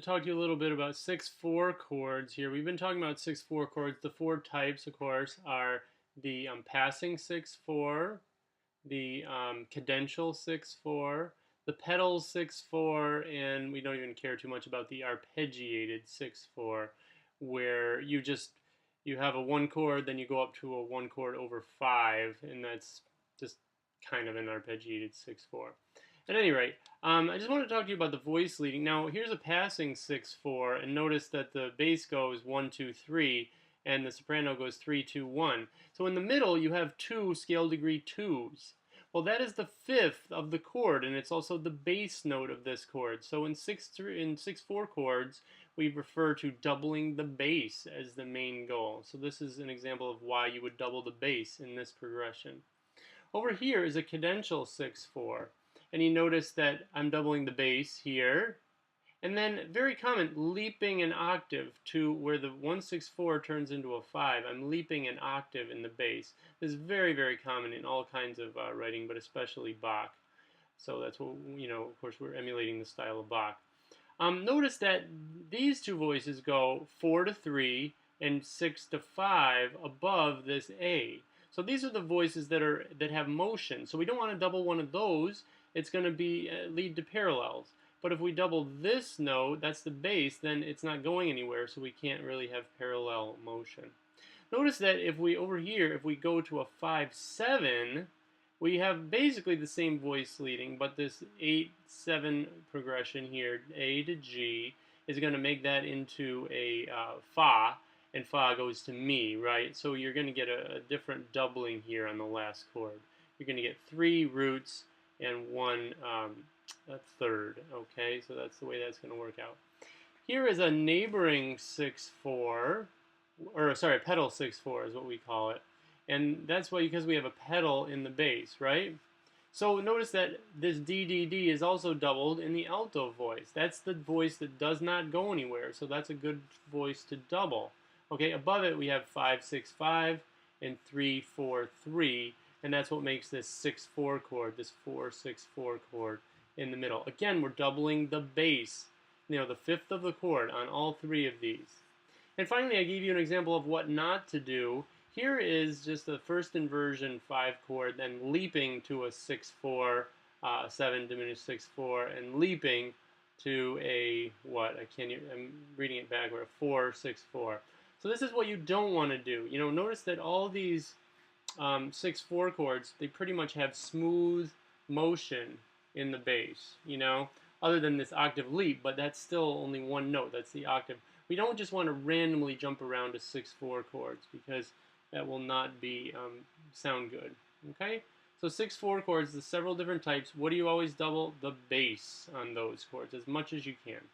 talk to you a little bit about 6/4 chords here. We've been talking about 6/4 chords. The four types, of course, are the passing 6/4, the cadential 6/4, the pedal 6/4, and we don't even care too much about the arpeggiated 6/4, where you have a one chord, then you go up to a one chord over five, and that's just kind of an arpeggiated 6/4. At any rate, I just want to talk to you about the voice leading. Now, here's a passing 6/4, and notice that the bass goes 1, 2, 3, and the soprano goes 3, 2, 1. So in the middle, you have two scale degree 2s. Well, that is the fifth of the chord, and it's also the bass note of this chord. So in 6/4 chords, we refer to doubling the bass as the main goal. So this is an example of why you would double the bass in this progression. Over here is a cadential 6/4. And you notice that I'm doubling the bass here. And then, very common, leaping an octave to where the 1/6/4 turns into a 5. I'm leaping an octave in the bass. This is very, very common in all kinds of writing, but especially Bach. So that's what, of course, we're emulating the style of Bach. Notice that these two voices go 4 to 3 and 6 to 5 above this A. So these are the voices that have motion. So we don't want to double one of those. It's going to be lead to parallels. But if we double this note, that's the bass, then it's not going anywhere, so we can't really have parallel motion. Notice that if we go to a 5/7, we have basically the same voice leading, but this 8/7 progression here, A to G, is going to make that into a Fa, and Fa goes to Mi, right? So you're going to get a different doubling here on the last chord. You're going to get 3 roots and 1 third, okay? So that's the way that's going to work out. Here is a neighboring 6/4, or sorry, pedal 6/4 is what we call it. And that's why, because we have a pedal in the bass, right? So notice that this DDD is also doubled in the alto voice. That's the voice that does not go anywhere, so that's a good voice to double. Okay, above it we have 5/6/5 and 3/4/3, and that's what makes this 6/4 chord, this 4/6/4 chord in the middle. Again, we're doubling the bass, the fifth of the chord on all three of these. And finally, I gave you an example of what not to do. Here is just the first inversion 5 chord, then leaping to a 6/4, 7 diminished 6/4, and leaping to a, I'm reading it backward, a 4/6/4. So this is what you don't want to do. Notice that all these 6/4 chords, they pretty much have smooth motion in the bass, other than this octave leap, but that's still only one note. That's the octave. We don't just want to randomly jump around to 6/4 chords, because that will not be sound good. Okay? So 6/4 chords, there's several different types. What do you always double? The bass on those chords as much as you can.